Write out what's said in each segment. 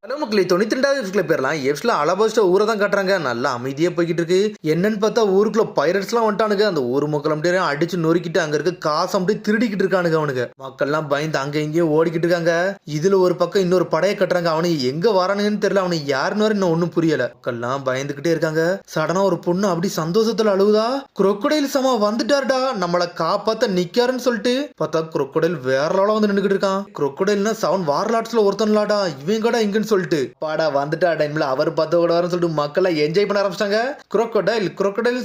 Hello மக்களே, 92வது எபிசோட்ல போயிடலாம். எபிசோட்ல அலபாஸ்டா ஊரை தான் காட்டுறாங்க. நல்லா அமைதியா போய்கிட்டு இருக்கு. என்னன்னு பார்த்தா ஊருக்குள்ள பைரட்ஸ்லாம் வந்துட்டானுங்க. அந்த ஊர் மக்கள் அப்படியே அடிச்சு நொறுக்கிட்டு அங்க இருக்க காசு அப்படியே திருடிக்கிட்டு இருக்கானுங்க. அவனுங்க மக்கள்லாம் பயந்து அங்க இங்கேயும் ஓடிக்கிட்டு இருக்காங்க. இதுல ஒரு பக்கம் இன்னொரு படையை கட்டுறாங்க. அவனுக்கு எங்க வரானுங்கன்னு தெரியல. அவனுக்கு யாருன்னு இன்னும் ஒன்னும் புரியல. மக்கள்லாம் பயந்துகிட்டே இருக்காங்க. சடனா ஒரு பொண்ணு அப்படி சந்தோஷத்துல அழுகுதா. குரோக்கடைல் சமா வந்துட்டாருடா, நம்மளை காப்பாத்த நிக்காருன்னு சொல்லிட்டு பார்த்தா குரோக்கடைல் வேற லெவல்ல வந்து நின்னுகிட்டு இருக்கான். குரோக்கடைல்னா செவன் வார்லாட்ஸ்ல ஒருத்தன்லாடா, இவன் கடா இங்கன்னு சொல்லிட்டு பாடா வந்துட்டா டைம்ல அவர் பார்த்து கூட வரன்னு சொல்லிட்டு மக்கள் என்ஜாய் பண்ண ஆரம்பிச்சிட்டாங்க. குரோக்கடைல்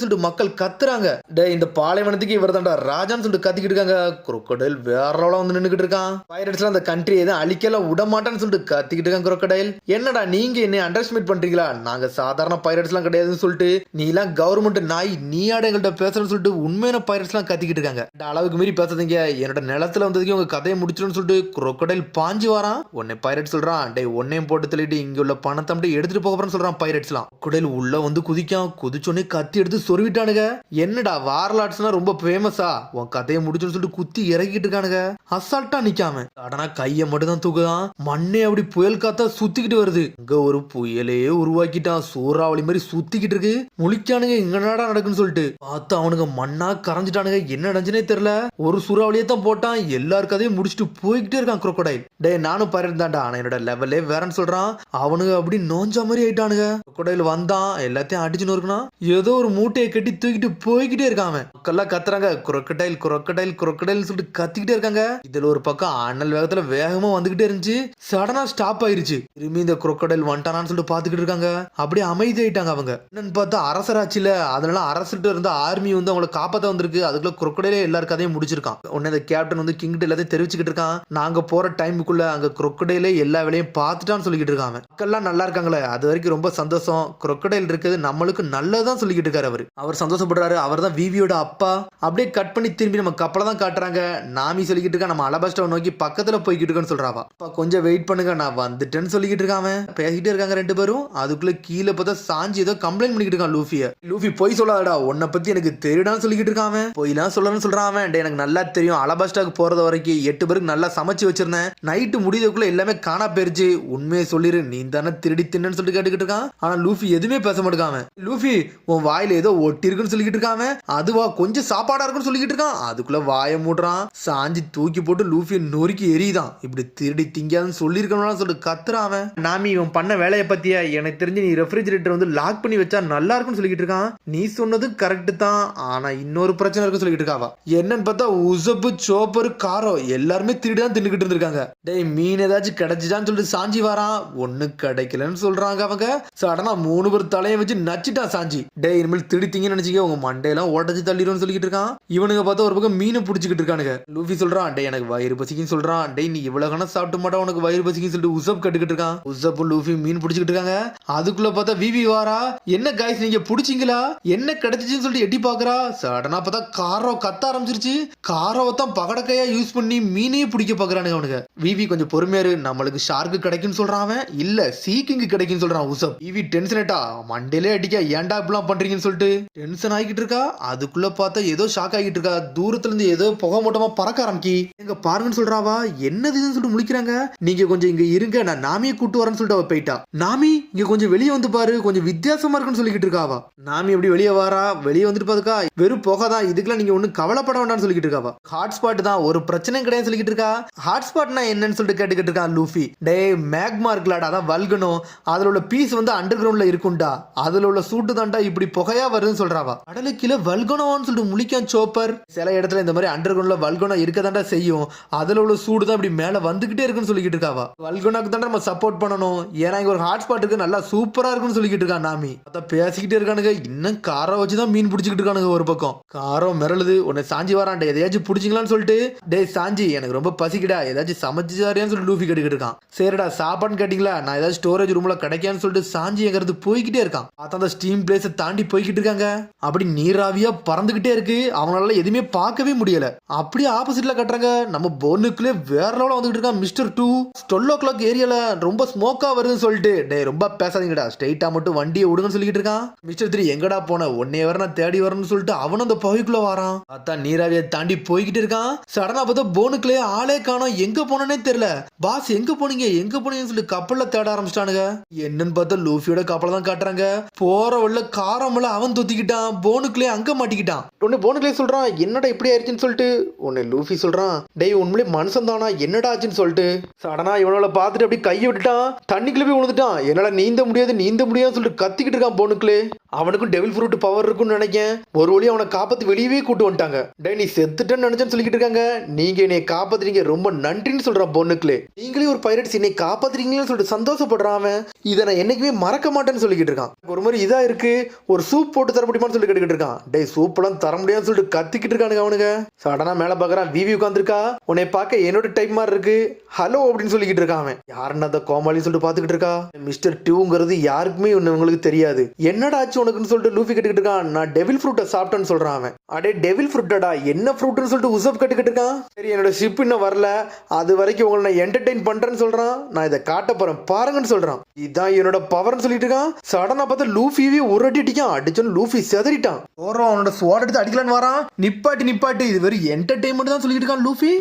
சொல்லிட்டு மக்கள் கத்துறாங்க. டே இந்த பாலைவனத்துக்கு இவர் தான்டா ராஜான்னு சொல்லிட்டு கத்திக்கிட்டு இருக்காங்க. குரோக்கடைல் வேற லெவல்ல வந்து நின்னுகிட்டு இருக்கான். பைரட்ஸ்லாம் அந்த கண்ட்ரி எதுவும் அழிக்கல விட மாட்டான்னு சொல்லிட்டு கத்திக்கிட்டு இருக்காங்க. குரோக்கடைல் என்னடா நீங்க என்ன அண்டர்ஸ்டிமேட் பண்றீங்களா, நாங்க சாதாரண பைரட்ஸ்லாம் கிடையாதுன்னு சொல்லிட்டு நீ எல்லாம் கவர்மெண்ட் நாய், நீ ஆட எங்கள்கிட்ட பேசுறன்னு சொல்லிட்டு உண்மையான பைரட்ஸ்லாம் கத்திக்கிட்டு இருக்காங்க. இந்த அளவுக்கு மீறி பேசாதீங்க, என்னோட நிலத்துல வந்ததுக்கு உங்க கதையை முடிச்சிடும்னு சொல்லிட்டு குரோக்கடைல் பாஞ்சு வரான். உன்னை பைரட் சொல்றான். டே உன்னையும் போட்டு தள்ளிட்டு இங்க உள்ள பணத்தை அப்படியே எடுத்துட்டு போகிறேன்னு சொல்றான். பைரட்ஸ்லாம் குரோக்கடைல் உள்ள வந்து குதிச்சோன்னே கத்தி எடுத்து சொருவிட்டானுங்க. என்னடா வார்லாட்ஸ்னா ரொம்ப ஃபேமஸா, உன் கதையை முடிச்சுன்னு சொல்லிட்டு குத்தி இறக்கிட்டு இருக்கானுங்க. அசால்ட்டா நிக்காம ஆனா கைய மட்டும் தான் தூக்குதான். மண்ணே அப்படி புயல் காத்தா சுத்திக்கிட்டு வருது. இங்க ஒரு புயலே உருவாக்கிட்டான். சூறாவளி மாதிரி சுத்திக்கிட்டு இருக்கு. முழிக்கானுங்க எங்கடா நடக்குன்னு சொல்லிட்டு பார்த்தா அவனுங்க மண்ணா கரைஞ்சிட்டானுங்க. என்ன நடந்துச்சுனே தெரியல. ஒரு சூறாவளியே தான் போட்டான். எல்லாரு கதையும் முடிச்சுட்டு போய்கிட்டே இருக்கான் குரோக்கடைல். டே நானும் பைரட் தான்டா, ஆனா என்னோட லெவலே வேறன்னு சொல்றான். அவனுங்க அப்படி நோஞ்சா மாதிரி ஆயிட்டானுங்க. குரோக்கடைல் வந்தான், எல்லாத்தையும் அடிச்சு நொறுக்குனா ஏதோ ஒரு மூட்டையை கட்டி தூக்கிட்டு போய்கிட்டே இருக்கான். மக்கள்லாம் கத்துறாங்க குரோக்கடைல் குரோக்கடைல் குரோக்கடைல் சொல்லிட்டு கத்திக்கிட்டே இருக்காங்க. இதுல ஒரு பக்கம் அண்ணல் வேகத்துல வேகமா வந்துகிட்டே இருந்துச்சு. சடனா ஸ்டாப் ஆயிருச்சு. திரும்பி இந்த குரோக்கடைல் வந்துட்டானான்னு சொல்லிட்டு பாத்துக்கிட்டு இருக்காங்க. அப்படியே அமைதி ஆயிட்டாங்க அவங்க. என்னன்னு பார்த்தா அரசராட்சியில அதனால அரசுட்டு இருந்த ஆர்மி வந்து அவங்களை காப்பாத்த வந்திருக்கு. அதுக்குள்ள குரோக்கடைலே எல்லாரு கதையும் முடிச்சிருக்கான். உடனே இந்த கேப்டன் வந்து கிங்கிட்ட எல்லாத்தையும் தெரிவிச்சுக்கிட்டு இருக்கான். நாங்க போற டைமுக்குள்ள அங்க குரோக்கடைலே எல்லா வேலையும் பார்த்துட்டான்னு சொல்லிக்கிட்டு இருக்காங்க. மக்கள்லாம் நல்லா இருக்காங்களே, அது வரைக்கும் ரொம்ப சந்தோஷம். குரோக்கடைல் இருக்குது நம்மளுக்கு நல்லதான் சொல்லிக்கிட்டு இருக்காரு. அவர் சந்தோஷப்படுறாரு. அவர் தான் விவியோட அப்பா. அப்படியே கட் பண்ணி திரும்பி நம்ம கப்பலை தான் காட்டுறாங்க. நாமி சொல்லிக்கிட்டு இருக்கா நம்ம அலபாஸ்டாவை நோக்கி பக்கத்துல போய்கிட்டு இருக்கேன்னு சொல்றாவா. அப்பா கொஞ்சம் வெயிட் பண்ணுங்க, நான் வந்துட்டேன்னு சொல்லிக்கிட்டு இருக்காங்க. பேசிக்கிட்டே இருக்காங்க ரெண்டு பேரும். அதுக்குள்ள கீழே பார்த்தா சாஞ்சி ஏதோ கம்ப்ளைண்ட் பண்ணிக்கிட்டு இருக்கான் லூஃபிய. லூஃபி போய் சொல்லாதடா, உன்னை பத்தி எனக்கு தெரியுடான்னு சொல்லிக்கிட்டு இருக்கான். போய்லாம் சொல்லணும்னு சொல்றான். எனக்கு நல்லா தெரியும், அலபாஸ்டாக்கு போறது வரைக்கும் 8 பேருக்கு நல்லா சமைச்சு வச்சிருந்தேன். நைட்டு முடியதுக்குள்ள எல்லாமே காணா போயிருச்சு. உண்மையை சொல்லிரு, நீ தானே திருடி தின்னு சொல்லிட்டு கேட்டுக்கிட்டு இருக்கான். ஆனா லூஃபி எதுவுமே பேச மாட்டாங்க. லூஃபி உன் வாயில ஏதோ ஒட்டி இருக்குன்னு சொல்லிக்கிட்டு இருக்காங்க. அதுவா கொஞ்சம் சாப்பாடா இருக்குன்னு சொல்லிக்கிட்டு இருக்கான். அதுக்குள்ள வாய மூடுறான். சாஞ்சி தூக்கி போட்டு லூஃபியை நொறுக்கி எரியுதான். இப்படி திருடி திங்காதுன்னு சொல்லியிருக்கணும்னு சொல்லிட்டு கத்துறான். நாமி இவன் பண்ண வேலையை பத்தியா, எனக்கு தெரிஞ்சு நீ ரெஃப்ரிஜரேட்டர் வந்து லாக் பண்ணி வச்சா நல்லா இருக்குன்னு சொல்லிக்கிட்டு இருக்கான். நீ சொன்னது கரெக்ட் தான், ஆனா இன்னொரு பிரச்சனை இருக்குன்னு சொல்லிக்கிட்டு இருக்காவா. என்னன்னு பார்த்தா உசப்பு சோப்பர் காரம் எல்லாருமே திருடிதான் தின்னுக்கிட்டு இருந்திருக்காங்க. டேய் மீன் ஏதாச்சும் கிடைச்சிட்டான்னு சொல்லிட்டு சாஞ்சி வரான். ஒண்ணு கிடைக்கலன்னு சொல்றாங்க அவங்க. சடனா 3 பேர் தலையை வச்சு நச்சிட்டான் சாஞ்சி. டே இனிமேல் திருடித்தீங்கன்னு நினைச்சிக்க உங்க மண்டையெல்லாம் ஓட்டச்சு தள்ளிடும்னு சொல்லிக்கிட்டு இருக்கான். இவனுங்க பார்த்தா ஒரு பக்கம் மீனை பிடிச்சிக்கிட்டு இருக்கானுங்க. லூஃபி சொல்றான், டே எனக்கு வயிறு பசிக்குன்னு சொல்றான். டே நீ இவ்வளவு கணம் சாப்பிட்டு மாட்டா, உனக்கு வயிறு பசிக்குன்னு சொல்லிட்டு உசப் கட்டுக்கிட்டு இருக்கான். உசப் லூஃபி மீன் பிடிச்சிக்கிட்டு இருக்காங்க. அதுக்குள்ள பார்த்தா விவி வாரா. என்ன காய்ஸ் நீங்க பிடிச்சிங்களா, என்ன கிடைச்சிச்சுன்னு சொல்லிட்டு எட்டி பாக்குறா. சடனா பார்த்தா காரோ கத்த ஆரம்பிச்சிருச்சு. காரோவை தான் பகடக்கையா யூஸ் பண்ணி மீனையே பிடிக்க பாக்குறானுங்க அவனுங்க. விவி கொஞ்சம் பொறுமையாரு, நம்மளுக்கு ஷார்க்கு கிடைக்குன்னு சொல்றான். இல்ல சீக்கிங் கிடைக்குன்னு சொல்றான் உசப். விவி டென்ஷன் ஆயிட்டா. மண்டையிலே அடிக்க ஏன்டா இப்படிலாம் பண்றீங்கன்னு சொல்லிட்டு டென்ஷன் ஆகிட்டு இருக்கா. அதுக்குள்ள பார்த்தா ஏதோ ஷாக் ஆகிட்டு இருக்கா. தூரத்துல இருந்து ஏதோ புகை மூட்டமா பறக்க ஆரம்பிக்கி. எங்க பாருங்கன்னு சொல்றாவா. என்னதுன்னு சொல்லிட்டு முழிக்கிறாங்க. நீங்க கொஞ்சம் இங்க இருங்க, நான் நாமியை கூட்டு வரேன்னு சொல்லிட்டு அவ போயிட்டா. நாமி இங்க கொஞ்சம் வெளியே வந்து பாரு, கொஞ்சம் வித்தியாசமா இருக்குன்னு சொல்லிக்கிட்டு இருக்காவா. நாமி எப்படி வெளியே வாரா. வெளியே வந்துட்டு பாதுக்கா வெறும் புகை தான், இதுக்கெல்லாம் நீங்க ஒண்ணு கவலைப்பட வேண்டாம்னு சொல்லிக்கிட்டு இருக்காவா. ஹாட்ஸ்பாட் தான், ஒரு பிரச்சனையும் கிடையாது சொல்லிக்கிட்டு இருக்கா. ஹாட்ஸ்பாட்னா என்னன்னு சொல்லிட்டு கேட்டுக்கிட்டு இருக்கா லூஃபி. டே மேக்மா இருக்கலாடா, அதான் வல்கனும். அதுல உள்ள பீஸ் வந்து அண்டர் கிரவுண்ட்ல இருக்கும்டா, அதுல உள்ள சூட்டு தான்டா இப்படி புகையா வருதுன்னு சொல்றாவா. கடலுக்கு கீழே வல்கனோன்னு சொல்லிட்டு முழிக்கான் சோப்பர். சில இடத்துல இந்த மாதிரி அண்டர் கிரவுண்ட்ல வல்கனோ இருக்கதாண்டா செய்யும். அதுல உள்ள சூடு தான் இப்படி மேல வந்துகிட்டே இருக்குன்னு சொல்லிக்கிட்டு இருக்காவா. வல்கனோக்கு தான் நம்ம சப்போர்ட் பண்ணணும், ஏன்னா இங்க ஒரு ஹாட்ஸ்பாட் இருக்கு, நல்லா சூப்பரா இருக்குன்னு சொல்லிக்கிட்டு இருக்கா நாமி. அதான் பேசிக்கிட்டே இருக்கானுங்க. இன்னும் காரம் வச்சுதான் மீன் பிடிச்சிக்கிட்டு இருக்கானுங்க. ஒரு பக்கம் காரம் மிரளுது. உன்னை சாஞ்சி வரான்டா, எதையாச்சும் பிடிச்சிங்களான்னு சொல்லிட்டு. டே சாஞ்சி எனக்கு ரொம்ப பசிக்கிடா, ஏதாச்சும் சமைச்சாரியான்னு சொல்லிட்டு லூஃபி கேட்டுக்கிட்டு இருக்கான். சரிடா சாப்பாடுன்னு கேட்டீங்களா, நான் ஏதாச்சும் ஸ்டோரேஜ் ரூம்ல கிடைக்கான்னு சொல்லிட்டு சாஞ்சி எங்கிறது போய்கிட்டே இருக்கான். பார்த்தா அந்த ஸ்டீம் பிளேஸை தாண்டி போய்கிட்டு இருக்காங்க. அப்படி நீராவியா பறந்துகிட்டே இருக்கு. அவங்களால எதுவுமே பார்க்கவே முடியல. அப்படியே ஆப்போசிட்ல கட்டுறாங்க. நம்ம பொண்ணுக்குள்ளே வேற லெவலில் வந்துகிட்டு இருக்கான் மிஸ்டர் 2. 12 o'clock ஏரியால ரொம்ப ஸ்மோக்கா வருதுன்னு சொல்லிட்டு. டே ரொம்ப பேசாதீங்கடா, ஸ்ட்ரைட்டா மட்டும் வண்டியை விடுங்கன்னு சொல்லிக்கிட்டு இருக்கான். மிஸ்டர் 3 எங்கடா போன, ஒன்னே வர நான் தேடி வரணும்னு சொல்லிட்டு அவனும் அந்த புகைக்குள்ள வரான். பார்த்தா நீராவியை தாண்டி போய்கிட்டு இருக்கான். சடனா பார்த்தா போனுக்குள்ளே ஆளே காணோம். எங்க போனே தெரியல. பாஸ் எங்க போனீங்க எங்க போனீங்கன்னு சொல்லி சொல்லிட்டு கப்பல்ல தேட ஆரம்பிச்சிட்டானுங்க. என்னன்னு பார்த்தா லூஃபியோட கப்பலை தான் காட்டுறாங்க. போற வழியில காரமல அவன் தொத்திக்கிட்டான். போனுக்குள்ளே அங்க மாட்டிக்கிட்டான். உடனே போனுக்குள்ளே சொல்றான் என்னடா இப்படி ஆயிடுச்சுன்னு சொல்லிட்டு. உடனே லூஃபி சொல்றான் டேய் உண்மையிலே மனுஷன் தானா என்னடா ஆச்சுன்னு சொல்லிட்டு. சடனா இவனால பார்த்துட்டு அப்படியே கையை விட்டுட்டான். தண்ணிக்குள்ளே போய் விழுந்துட்டான். என்னால நீந்த முடியாதுன்னு சொல்லிட்டு கத்திக்கிட்டு இருக்கான் போனுக்குள்ளே. அவனுக்கும் டெவில் ஃப்ரூட் பவர் இருக்குன்னு நினைக்கேன். ஒரு வழி அவனை காப்பாத்தி வெளியவே கூட்டு வந்துட்டாங்க. டே நீ செத்துட்டேன்னு நினைச்சேன்னு சொல்லிக்கிட்டு இருக்காங்க. நீங்க என்னை காப்பாத்துறீங்க ரொம்ப நன்றின்னு சொல்றான் பொண்ணுக்குள்ளே. நீங்களே ஒரு பைரட்ஸ் என்னை காப்பாத்துறீங்களேன்னு சொல்லிட்டு சந்தோஷப்படுறான் அவன். இதை நான் என்னைக்குமே மறக்க மாட்டேன்னு சொல்லிக்கிட்டு இருக்கான். ஒரு மாதிரி இதா இருக்கு ஒரு சூப் போட்டு தர முடியுமான்னு சொல்லி கேட்டுக்கிட்டு இருக்கான். டே சூப் எல்லாம் தர முடியாதுன்னு சொல்லிட்டு கத்திக்கிட்டு இருக்கானுங்க அவனுங்க. சடனா மேல பாக்குறான் விவி உட்காந்துருக்கா. உன்னை பார்க்க என்னோட டைப் மாதிரி இருக்கு ஹலோ அப்படின்னு சொல்லிக்கிட்டு இருக்கான் அவன். யாருன்னு அந்த கோமாளின்னு சொல்லிட்டு பாத்துக்கிட்டு இருக்கா. மிஸ்டர் டியூங்கிறது யாருக்குமே உங்களுக்கு தெரியாது. என்னடா ஆச்சு உனக்குன்னு சொல்லிட்டு லூஃபி கேட்டுக்கிட்டு இருக்கான். நான் டெவில் ஃப்ரூட்டை சாப்பிட்டேன்னு சொல்றான் அவன். அடே டெவில் ஃப்ரூட்டடா என்ன ஃப்ரூட்னு சொல்லிட்டு உசப் கேட்டுக்கிட்டு இருக்கான். சரி என்னோட ஷிப் இன்னும் வரல அது வரைக்கும் உங்களை நான் என்டர்டெயின் பண்றேன்னு சொல்றான். நான் இதை காட்ட போறேன் பாருங்கன்னு சொல்றான். இதான் என்னோட பவர்னு சொல்லிட்டு இருக்கான். சடனா பார்த்தா லூஃபியே ஒரு அடி அடிக்கான். அடிச்சோன்னு லூஃபி செதறிட்டான். அவனோட ஸ்வாட் எடுத்து அடிக்கலான்னு வரான். நிப்பாட்டு இது வெறும் என்டர்டெயின்மெண்ட் தான் சொல்லிட்டு இருக்கான் லூஃபி.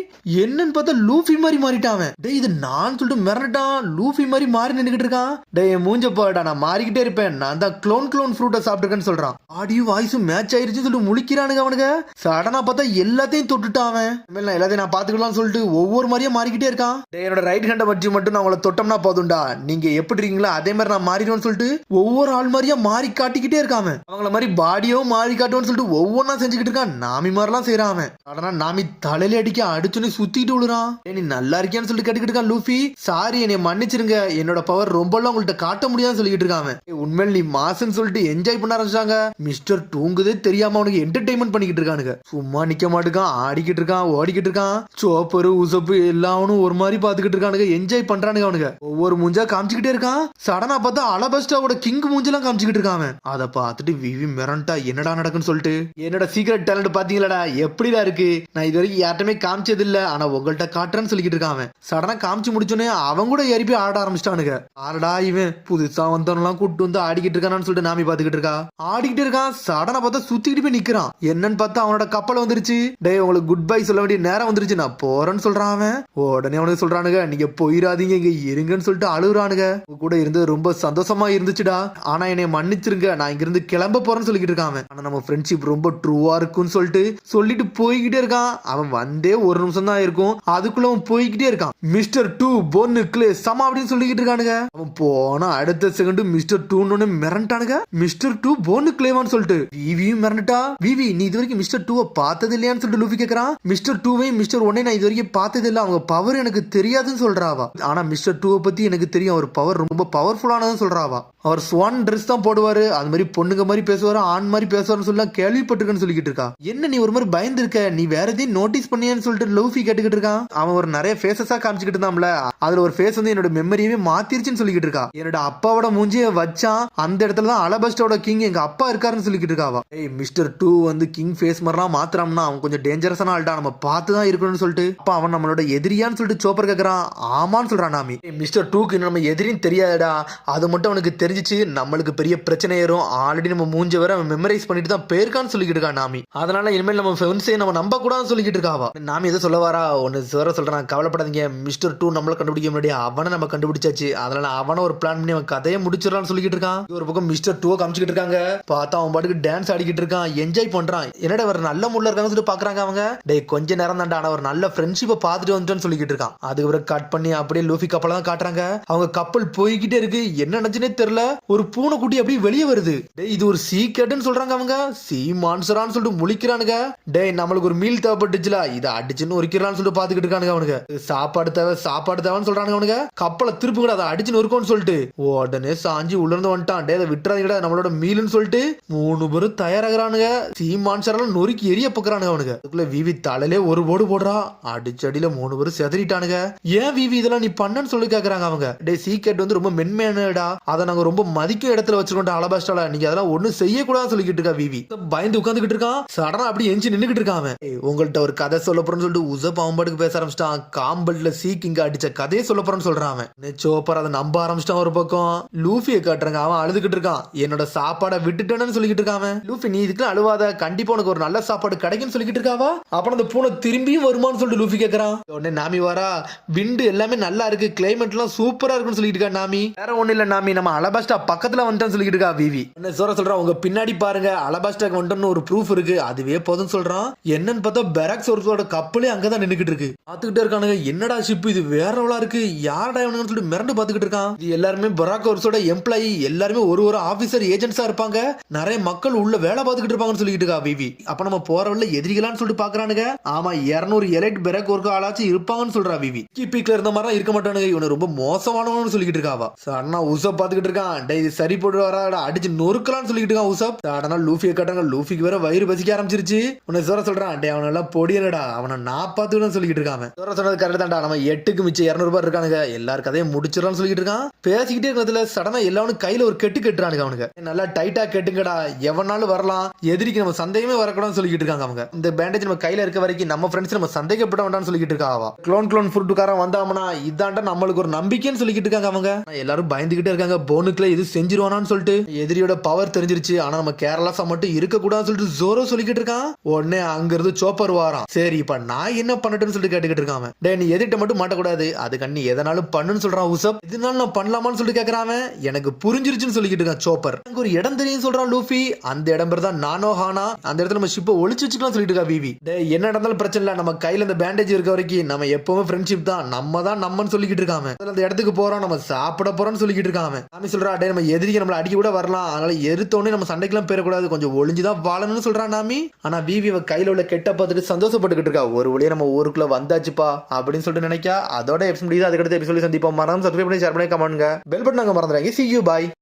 என்னன்னு பார்த்தா லூஃபி மாதிரி மாறிட்டான் அவன். டேய் இது நான் சொல்லிட்டு மிரண்டான். லூஃபி மாதிரி மாறி நின்னுக்கிட்டு இருக்கான். டேய் மூஞ்ச போடா நான் மாறிக்கிட்டே இருப்பேன். நான் தான் க்ளோன் ஃப்ரூட்டை சாப்பிட்டுருக்கேன்னு சொல்றான். ஆடியோ வாய்ஸும் மேட்ச் ஆயிருச்சுன்னு சொல்லிட்டு முழிக்கிறானுங்க அவனுங்க. சடனா பார்த்தா எல்லாத்தையும் தொட்டுட்டான் அவன். நான் எல்லாத்தையும் நான் பாத்துக்கலாம்னு சொல்லிட்டு ஒவ்வொரு மாதிரியும் மாறிக்கிட்டே இருக்கான். என்னோட ரைட் ஹேண்டை வச்சு மட்டும் நான் உங்களை தொட்டோம்னா போதும்டா நீங்க எப்படி இருக்கீங்களோ அதே மாதிரி நான் மாறிடுவேன்னு சொல்லிட்டு ஒவ்வொரு ஆள் மாதிரியா மாறி காட்டிக்கிட்டே இருக்கான். அவங்கள மாதிரி பாடியோ மாறி காட்டுவோன்னு சொல்லிட்டு ஒவ்வொன்னா செஞ்சுக்கிட்டு இருக்கான். நாமி மாதிரிலாம் செய்யறான் அவன். சடனா நாமி தலையில அடிக்க அடிச்சுன்னு சுத்திட்டு விழுறான். நீ நல்லா இருக்கியான்னு சொல்லிட்டு கேட்டுக்கிட்டு இருக்கான் லூஃபி. சாரி என்னை மன்னிச்சிருங்க என்னோட பவர் ரொம்ப எல்லாம் உங்கள்கிட்ட காட்ட முடியாதுன்னு சொல்லிட்டு இருக்கான். உண்மையில நீ மாசன்னு சொல்லிட்டு என்ஜாய் பண்ண ஆரம்பிச்சாங்க. மிஸ்டர் தூங்குதே தெரியாம அவனுக்கு என்டர்டைன்மெண்ட் பண்ணிக்கிட்டு இருக்கானுங்க. சும்மா நிக்க மாட்டுக்கான் ஆடிக்கிட்டு இருக்கான் ஓடிக்கிட்டு இருக்கான். சோப்பரு உசப்பு எல்லாவனும் ஒரு மாதிரி பாத்துக்கிட்டு இருக்கானுங்க. என்ஜாய் பண்றானுங்க அவனுங்க. ஒவ்வொரு மூஞ்சா காமிச்சுக்கிட்டே இருக்கான். சடனா பார்த்தா அலபஸ்டாவோட கிங் மூஞ்செல்லாம் காமிச்சுக்கிட்டு இருக்கான். அதை பார்த்துட்டு விவி மிரண்டா என்னடா நடக்குன்னு சொல்லிட்டு. என்னோட சீக்ரெட் டேலண்ட் பாத்தீங்களாடா எப்படிடா இருக்கு நான் இது வரைக்கும் யார்ட்டுமே காமிச்சது இல்ல ஆனா உங்கள்கிட்ட காட்டுறேன்னு சொல்லிக்கிட்டு இருக்கான். சடனா காமிச்சு முடிச்சோன்னே அவன் கூட ஏறி போய் ஆட ஆரம்பிச்சிட்டானுங்க. ஆடா இவன் புதுசா வந்தவனெல்லாம் கூப்பிட்டு வந்து ஆடிக்கிட்டு இருக்கான்னு சொல்லிட்டு நாமி பாத்துக்கிட்டு இருக்கா. ஆடிக்கிட்டு இருக்கான். சடனா பார்த்தா சுத்திக்கிட்டு போய் நிக்கிறான். என்னன்னு பார்த்தா அவனோட கப்பல் வந்துருச்சு. டே உங்களுக்கு குட் பை சொல்ல வேண்டிய நேரம் வந்துருச்சு நான் போறேன்னு சொல்றான் அவன். உடனே அவனுக்கு சொல்றானுங்க நீங்க போயிடாதீங்க இங்க இருங்கன்னு சொல்லிட்டு அழுகுறானுங்க. கூட இருந்து ரொம்ப சந்தோஷமா இருந்துச்சுடா ஆனா என்னை மன்னிச்சிருங்க நான் இங்க இருந்து கிளம்ப போறேன்னு சொல்லிக்கிட்டு இருக்கான். ஆனா நம்ம ஃப்ரெண்ட்ஷிப் ரொம்ப ட்ரூவா இருக்குன்னு சொல்லிட்டு போய்கிட்டே இருக்கான். அவன் வந்தே ஒரு நிமிஷம் தான் இருக்கும் அதுக்குள்ள அவன் போய்கிட்டே இருக்கான். மிஸ்டர் டூ பொன்னு கிளே சமா அப்படின்னு சொல்லிக்கிட்டு இருக்கானுங்க. அவன் போனா அடுத்த செகண்ட் மிஸ்டர் டூன்னு மிரண்டானுங்க. மிஸ்டர் டூ பொன்னு கிளேவான்னு சொல்லிட்டு விவியும் மிரண்டா. விவி நீ இது வரைக்கும் மிஸ்டர் டூவை பார்த்தது இல்லையான்னு சொல்லிட்டு லூஃபி கேக்குறான். மிஸ்டர் டூவையும் மிஸ்டர் ஒன்னை நான் இது வரைக்கும் பார்த்தது இல்லை அவங்க பவர் எனக்கு தெரியாதுன்னு சொல்றாவா. ஆனா மிஸ்டர் டூவை பத்தி எனக்கு தெரியும் அவர் பவர் ரொம்ப பவர்ஃபுல்லானதுன்னு சொல்றாவா. அவர் ஸ்வான் ட்ரெஸ் தான் போடுவாரு அது மாதிரி பொண்ணுங்க மாதிரி பேசுவாரு ஆண் மாதிரி பேசுவாருன்னு சொல்லி கேள்விப்பட்டிருக்கேன்னு சொல்லிக்கிட்டு இருக்கா. என்ன நீ ஒரு மாதிரி பயந்து இருக்க நீ வேற எதையும் நோட்டீஸ் பண்ணியான்னு சொல்லிட்டு லூஃபி கேட்டுக்கிட்டு இருக்கான். அவன் ஒரு நிறைய ஃபேஸஸா காமிச்சுக்கிட்டு இருந்தான்ல அதுல ஒரு ஃபேஸ் வந்து என்னோட மெமரியவே மாத்திருச்சுன்னு சொல்லிக்கிட்டு இருக்கா. என்னோட அப்பாவோட மூஞ்சிய வச்சான் அந்த இடத்துல தான் அலபஸ்டோட கிங் எங்க அப்பா இருக்காருன்னு சொல்லிக்கிட்டு இருக்காவா. ஏய் மிஸ்டர் டூ வந்து கிங் ஃபேஸ் மாதிரிலாம் மாத்திராம்னா அவன் கொஞ்சம் டேஞ்சரஸான ஆள்டா நம்ம பார்த்து தான் இருக்கணும்னு சொல்லிட்டு அப்பா அவன் நம்மளோட எதிரியான்னு சொல்லிட்டு சோப்பர் கேக்குறான். ஆமான்னு சொல்றான் நாமி. மிஸ்டர் டூக்கு நம்ம எதிரின்னு தெரியாதடா அது மட்டும் அவனுக்கு தெரிஞ்சிச்சு நம்மளுக்கு பெரிய பிரச்சனை ஏறும் ஆல்ரெடி நம்ம மூஞ்ச வர அவன் மெமரைஸ் பண்ணிட்டு தான் போயிருக்கான்னு சொல்லிக்கிட்டு இருக்கா நாமி. அதனால இனிமேல் நம்ம ஃப்ரெண்ட்ஸே நம்ம நம்ப கூடாதுன்னு சொல்லிக்கிட்டு இருக்காவா. நாமி எதை சொல்ல வரா ஒன்னு சேர சொல்றான் கவலைப்படாதீங்க மிஸ்டர் டூ நம்மள கண்டுபிடிக்க முன்னாடி அவனை நம்ம கண்டுபிடிச்சாச்சு அதனால அவனை ஒரு பிளான் பண்ணி அவன் கதையை முடிச்சிடறான்னு சொல்லிக்கிட்டு இருக்கான். ஒரு பக்கம் மிஸ்டர் டூ காமிச்சிட்டு இருக்காங்க. பார்த்தா அவன் பாட்டுக்கு டான்ஸ் ஆடிக்கிட்டு இருக்கான் என்ஜாய் பண்றான். என்னடா ஒரு நல்ல முள்ள இருக்காங்கன்னு சொல்லிட்டு பாக்குறாங்க அவங்க. டேய் கொஞ்ச நேரம் தான்டா ஆனா ஒரு நல்ல ஃப்ரெண்ட்ஷிப்பை பார்த்துட்டு வந்துட்டேன்னு சொல்லிக்கிட்டு இருக்கான். அதுக்கப்புறம் கட் பண்ணி அப்படியே லூஃபி கப்பலை தான் காட்டுறாங்க. அவங்க கப்பல் போய்கிட்டே இருக்கு என்ன நினைச்சுனே தெரியல ஒரு பூனை குட்டி அப்படியே வெளியே வருது. டேய் இது ஒரு சீக்ரெட்னு சொல்றாங்க அவங்க. சி மான்சரான்னு சொல்லிட்டு முழிக்கிறானுங்க. டேய் நம்மளுக்கு ஒரு மீல் தேவைப்பட்டுச்சுல இதை அடிச்சுன்னு உரிக்கிறான்னு சொல்லிட்டு பாத்துக்கிட்டு இருக்கானுங்க அவனுங்க. சாப்பாடு தேவைன்னு சொல்றானுங்க அவனுங்க. கப்பலை திருப்பி கூட அதை அடிச்சு நொறுக்கோன்னு சொல்லிட்டு உடனே சாஞ்சி உள்ள இருந்து வந்துட்டான். டே விட்டுறாதீங்கடா நம்மளோட மீல்னு சொல்லிட்டு 3 பேரும் தயாராகிறானுங்க. சி மான்சரெல்லாம் நொறுக்கி எரிய பக்குறானுங்க அவனுங்க. அதுக்குள்ள விவி தலையிலே ஒரு போடு போடுறா. அடிச்சடியில 3 பேரும் செதறிட்டானுங்க. ஏன் விவி இதெல்லாம் நீ பண்ணன்னு சொல்லி கேக்குறாங்க அவங்க. டே சீக்ரெட் வந்து ரொம்ப மென்மையானடா அதை நாங்க ரொம்ப மதிக்கும் இடத்துல வச்சிருக்கோம் அலபாஸ்டால நீங்க அதெல்லாம் ஒண்ணும் செய்யக்கூடாதுன்னு சொல்லிக்கிட்டு இருக்கா விவி. பயந்து உட்காந்துக்கிட்டு இருக்கான். சடனா அப்படி எஞ்சி நின்னுக்கிட்டு இருக்கான் அவன். உங்கள்கிட்ட ஒரு கதை சொல்ல போறேன்னு சொல்லிட்டு உசப் அவன்பாட்டுக்கு பேச ஆரம்பிச்சிட்டான். காம்பல்ல சீக்கிங்க அடிச்ச கதையை சொல்ல போறேன்னு சொல்றான் அவன். சோப்பர் அதை நம்ப ஆரம்பிச்சிட்டான். ஒரு பக்கம் லூஃபியை காட்டுறாங்க அவன் அழுதுகிட்டு இருக்கான். என்னோட சாப்பாடை விட்டுட்டேன்னு சொல்லிக்கிட்டு இருக்கான் அவன். லூஃபி நீ இதுக்கு அழுவாத கண்டிப்பா உனக்கு ஒரு நல்ல சாப்பாடு கிடைக்கும்னு சொல்லிக்கிட்டு இருக்காவா. அப்புறம் அந்த பூனை திரும்பியும் வருமானு சொல்லிட்டு லூஃபி கேக்குறான். உடனே நாமி வரா விண்டு எல்லாமே நல்லா இருக்கு கிளைமேட் கிளைமேட் எல்லாம் சூப்பரா இருக்குன்னு சொல்லிட்டு இருக்கா நாமி. வேற ஒண்ணு இல்ல நாமி, நம்ம அலபாஸ்டா பக்கத்துல வந்துட்டோம்னு சொல்லிட்டு இருக்கா விவி. என்ன சொல்றா உங்க பின்னாடி பாருங்க, அலபாஸ்டாக்கு வந்துட்டோம்னு ஒரு ப்ரூஃப் இருக்கு, அதுவே போதும்னு சொல்றான். என்னன்னு பார்த்தா பெராக்ஸ் ஒருத்தோட கப்பலே அங்கதான் நின்னுக்கிட்டு இருக்கு. பாத்துக்கிட்டே இருக்கானுங்க, என்னடா ஷிப் இது வேற லெவலா இருக்கு, யாரடா இவனுன்னு சொல்லிட்டு மிரண்டு பாத்துக்கிட்டு இருக்கான். இது எல்லாருமே பெராக் ஒர்க்ஸோட எம்ப்ளாயி, எல்லாருமே ஒரு ஆபீசர் ஏஜென்ட்ஸா இருப்பாங்க, நிறைய மக்கள் உள்ள வேலை பார்த்துக்கிட்டு இருப்பாங்கன்னு சொல்லிட்டு இருக்கா விவி. அப்ப நம்ம போற வழியில எதிரிகளான்னு சொல்லிட்டு பாக்குறானுங்க. ஆமா 200 எலைட் பெராக் ஒர்க் ஆளாச்சும் இருப்பாங்கன்னு சொல்றா விவி. பீக்ல இருந்த மாதிரி இருக்க மாட்டானுங்க, இவனு ரொம்ப மோசமானவனு சொல்லிட்டு இருக்காவா. அண்ணா உசப் பாத்துக்கிட்டு இருக்கான், டே இது சரி போட்டு வராடா, அடிச்சு நொறுக்கலாம்னு சொல்லிட்டு இருக்கான் உசப். ஆனா லூஃபியை கட்டாங்க, லூஃபிக்கு வேற வயிறு பசிக்க ஆரம்பிச்சிருச்சு. உன்னை சொல்றான், டே அவன் எல்லாம் பொடியலடா, அவனை நான் பாத்துக்கணும்னு சொல்லிட்டு இருக்கான். சொன்னது கரெக்ட் தான்டா, நம்ம 8க்கு மிச்சம் 200 ரூபாய் இருக்கானுங்க, எல்லாரும் கதையும் முடிச்சிடலாம்னு சொல்லிட்டு இருக்கான். பேசிக்கிட்டே இருக்கிறதுல சடனா எல்லாரும் கையில ஒரு கெட்டு கட்டுறானுங்க. அவனுக்கு நல்லா டைட்டா கெட்டுங்கடா, எவனாலும் வரலாம், எதிரிக்கு நம்ம சந்தேகமே வரக்கூடாதுன்னு சொல்லிட்டு இருக்காங்க அவங்க. இந்த பேண்டேஜ் நம்ம கையில இருக்க வரைக்கும் நம்ம ஃப்ரெண்ட்ஸ் நம்ம சந்தேகப்பட வேண்டாம்னு சொல்லிட்டு இருக்காவா. க்ளோன் ஃபுட்டுக்காரன் வந்தாமனா இதாண்டா நம்மளுக்கு ஒரு நம்பிக்கைன்னு சொல்லிட்டு இருக்காங்க அவங்க. எல்லாரும் பயந்துகிட்டே இருக்காங்க, போனுக்குள்ள இது செஞ்சிருவானான்னு சொல்லிட்டு. எதிரியோட பவர் தெரிஞ்சிருச்சு, ஆனா நம்ம கேரளாஸா மட்டும் இருக்க கூடாதுன்னு சொல்லிட்டு ஜோரோ சொல்லிக்கிட்டு இருக்கான். உடனே அங்க இருந்து சோப்பர் வாரான். சரி இப்ப நான் என்ன பண்ணட்டும்னு சொல்லிட்டு கேட்டுக்கிட்டு இருக்கான். டே நீ எதிர்ட்ட மட்டும் மாட்டக்கூடாது, அதுக்கு நீ எதனாலும் பண்ணுன்னு சொல்றான் உசப். இதனால நான் பண்ணலாமான்னு சொல்லிட்டு கேக்குறான். எனக்கு புரிஞ்சிருச்சுன்னு சொல்லிக்கிட்டு இருக்கான் சோப்பர். எனக்கு ஒரு இடம் தெரியும் சொல்றான் லூஃபி, அந்த இடம் பேர் தான் நானோஹானா, அந்த இடத்துல நம்ம ஷிப்பை ஒளிச்சு வச்சுக்கலாம் சொல்லிட்டு இருக்கா விவி. என்ன நடந்தாலும் பிரச்சனை இல்ல, நம்ம கையில இந்த பேண்டேஜ் இருக்க வரைக்கும் நம்ம எப்பவுமே ஃப்ரெண்ட்ஷிப் தான், நம்ம தான் நம்மன்னு சொல்லிக்கிட்டு இருக்காம. அந்த இடத்துக்கு போறோம், நம்ம சாப்பிட போறோம்னு சொல்லிக்கிட்டு இருக்காம. நாமி சொல்றா, டே நம்ம எதிரிக்கு நம்மள அடிக்க கூட வரலாம், அதனால எரித்தோடனே நம்ம சண்டைக்கெல்லாம் பேரக்கூடாது, கொஞ்சம் ஒளிஞ்சுதான் வாழணும்னு சொல்றான் நாமி. ஆனா விவி கையில உள்ள கெட்ட பார்த்துட்டு சந்தோஷப்பட்டுக்கிட்டு இருக்கா. ஒரு வழியா நம்ம ஊருக்குள்ள வந்தாச்சுப்பா அப்படின்னு சொல்லிட்டு நினைக்கா. அதோட எபிசோட் முடியுது. அதுக்கடுத்து எபிசோட் சந்திப்போம். மறந்து சப்ஸ்கிரைப் பண்ணி ஷேர் பண்ணி கமெண்ட்ங்க, பெல் பட்டன் அங்க மறந்துறாங்க. See you, bye.